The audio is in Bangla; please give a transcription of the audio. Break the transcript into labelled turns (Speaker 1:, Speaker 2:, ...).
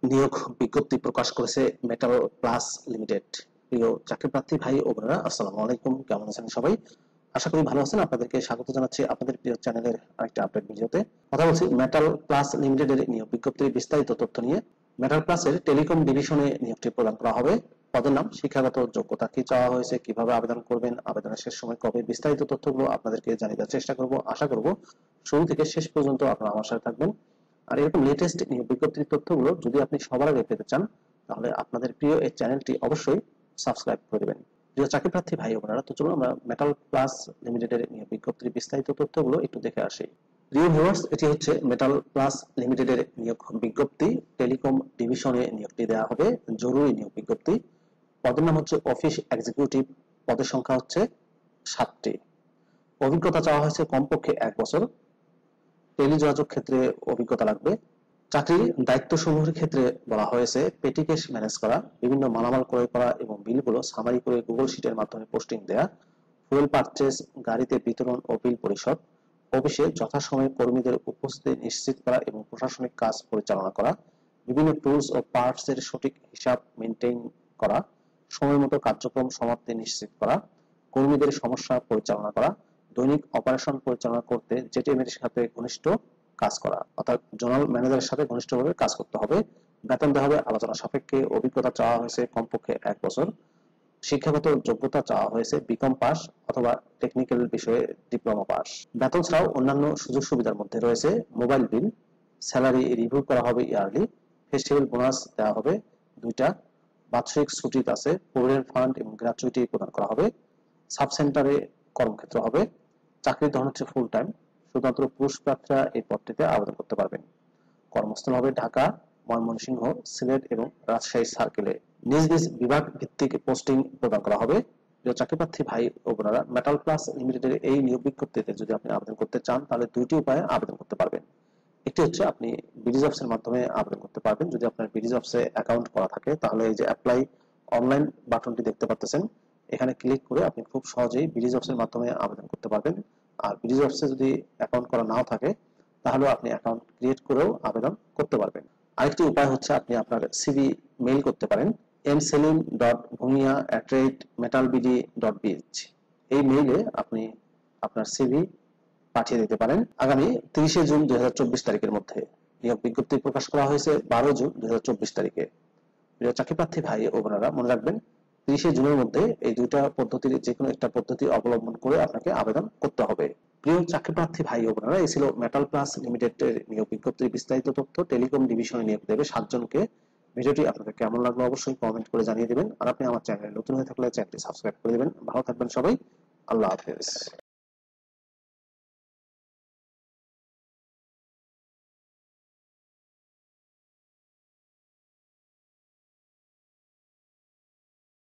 Speaker 1: নিয়োগ বিজ্ঞপ্তি প্রকাশ করেছে মেটাল প্লাস লিমিটেড। প্রিয় চাকরিপ্রার্থী ভাই ও বোনেরা, আসসালামু আলাইকুম। কেমন আছেন সবাই? আশা করি ভালো আছেন। আপনাদেরকে স্বাগত জানাচ্ছি আপনাদের প্রিয় চ্যানেলের আরেকটা আপডেট ভিডিওতে। কথা বলছি মেটাল প্লাস লিমিটেডের নিয়োগ বিজ্ঞপ্তির বিস্তারিত তথ্য নিয়ে। মেটাল প্লাসের টেলিকম ডিভিশনে নিয়োগটি প্রদান করা হবে। পদের নাম, শিক্ষাগত যোগ্যতা কি চাওয়া হয়েছে, কিভাবে আবেদন করবেন, আবেদনের শেষ সময় কবে, বিস্তারিত তথ্যগুলো আপনাদেরকে জানিয়ে দেওয়ার চেষ্টা করব। আশা করব শুরু থেকে শেষ পর্যন্ত আপনারা আমার সাথে থাকবেন। আর এরকম লেটেস্ট নিয়োগ বিজ্ঞপ্তির তথ্যগুলো যদি আপনি সবার আগে পেতে চান, তাহলে আপনাদের প্রিয় এই চ্যানেলটি অবশ্যই সাবস্ক্রাইব করে দেবেন। প্রিয় চাকরিপ্রার্থী ভাই ও বোনেরা, তো চলুন আমরা মেটাল প্লাস লিমিটেডের নিয়োগ বিজ্ঞপ্তির বিস্তারিত তথ্যগুলো একটু দেখে আসি। প্রিয় ভিউয়ার্স, এটি হচ্ছে মেটাল প্লাস লিমিটেডের নিয়োগ বিজ্ঞপ্তি। টেলিকম ডিভিশনে নিয়োগটি দেওয়া হবে, জরুরি নিয়োগ বিজ্ঞপ্তি। পদের নাম হচ্ছে অফিস এক্সিকিউটিভ। পদের সংখ্যা হচ্ছে 7টি। অভিজ্ঞতা চাওয়া হয়েছে কমপক্ষে 1 বছর। টেলিযোগাযোগ ক্ষেত্রে অভিজ্ঞতা লাগবে। চাকরির দায়িত্ব সমূহের ক্ষেত্রে বলা হয়েছে পেটি ক্যাশ ম্যানেজ করা, বিভিন্ন মালামাল ক্রয় করা এবং বিলগুলো সামারি করে গুগল শিটের মাধ্যমে পোস্টিং দেয়া, ফুয়েল পারচেজ, গাড়িতে বিতরণ ও বিল পরিশোধ, অফিসে যথাসময়ে কর্মীদের উপস্থিতি নিশ্চিত করা এবং প্রশাসনিক কাজ পরিচালনা করা, বিভিন্ন টুলস ও পার্টস এর সঠিক হিসাব মেইনটেইন করা, সময়মতো কার্যক্রম সমাপ্তি নিশ্চিত করা, কর্মীদের সমস্যা পরিচালনা করা, দৈনিক অপারেশন পরিচালনা করতে জেটিএম এর সাথে ঘনিষ্ঠ কাজ করা, অর্থাৎ জোনাল ম্যানেজারের সাথে ঘনিষ্ঠভাবে কাজ করতে হবে। বেতন দেওয়া হবে আলোচনা সাপেক্ষে। অভিজ্ঞতা চাওয়া হয়েছে কমপক্ষে 1 বছর। শিক্ষাগত যোগ্যতা চাওয়া হয়েছে বিকম পাস অথবা টেকনিক্যাল বিষয়ে ডিপ্লোমা পাস। বেতন ছাড়াও অন্যান্য সুযোগ সুবিধার মধ্যে রয়েছে মোবাইল বিল, স্যালারি রিভিউ করা হবে ইয়ারলি, ফেস্টিভ্যাল বোনাস দেওয়া হবে 2টা, বাৎসরিক ছুটি আছে, প্রভিডেন্ট ফান্ড এবং গ্র্যাচুইটি প্রদান করা হবে। সাব সেন্টারে কর্মক্ষেত্র হবে। চাকরির ধরন হচ্ছে ফুল টাইম। শুধুমাত্র পুরুষ প্রার্থীরা এই পদটিতে আবেদন করতে পারবেন। কর্মস্থল হবে ঢাকা, ময়মনসিংহ, সিলেট এবং রাজশাহী সার্কেলে। নিজ নিজ বিভাগ ভিত্তিক পোস্টিং প্রদান করা হবে। প্রিয় চাকরিপ্রার্থী ভাই ও বোনেরা, মেটাল প্লাস লিমিটেডের এই নিয়োগ বিজ্ঞপ্তিতে যদি আপনি আবেদন করতে চান, তাহলে 2টি উপায়ে আবেদন করতে পারবেন। একটি হচ্ছে আপনি বিডিজবস এর মাধ্যমে আবেদন করতে পারবেন। যদি আপনার বিডিজবস এ অ্যাকাউন্ট করা থাকে, তাহলে এই যে অ্যাপ্লাই অনলাইন বাটনটি দেখতে পাচ্ছেন, এখানে ক্লিক করে আপনি খুব সহজেই বিডিজবস এর মাধ্যমে আবেদন করতে পারবেন। আর বিডিজবস এ যদি অ্যাকাউন্ট করা নাও থাকে, তাহলে আপনি অ্যাকাউন্ট ক্রিয়েট করেও আবেদন করতে পারবেন। আরেকটি উপায় হচ্ছে আপনি আপনার সিভি মেইল করতে পারেন mselim.bhunia@metalbd.bh। এই মেইলে আপনি আপনার সিভি পাঠিয়ে দিতে পারেন। আগামী 30 জুন 2024 তারিখের মধ্যে। নিয়োগ বিজ্ঞপ্তি প্রকাশ করা হয়েছে 12 জুন 2024 তারিখে। প্রিয় চাকরিপ্রার্থী ভাই ও বোনেরা, মনে রাখবেন 30 জুনের মধ্যে এই 2টা পদ্ধতির যে কোনো একটা পদ্ধতি অবলম্বন করে আপনাকে আবেদন করতে হবে। প্রিয় চাকরিপ্রার্থী ভাই ও বোনেরা, এই ছিল মেটাল প্লাস লিমিটেডের নিয়োগ বিজ্ঞপ্তির বিস্তারিত তথ্য। টেলিকম ডিভিশনে নিয়োগ দেবে 7 জনকে। ভিডিওটি আপনাদের কেমন লাগলো অবশ্যই কমেন্ট করে জানিয়ে দিবেন। আর আপনি আমার চ্যানেলে নতুন হয়ে থাকলে চ্যানেলটি সাবস্ক্রাইব করে দিবেন। ভালো থাকবেন সবাই। আল্লাহ হাফেজ।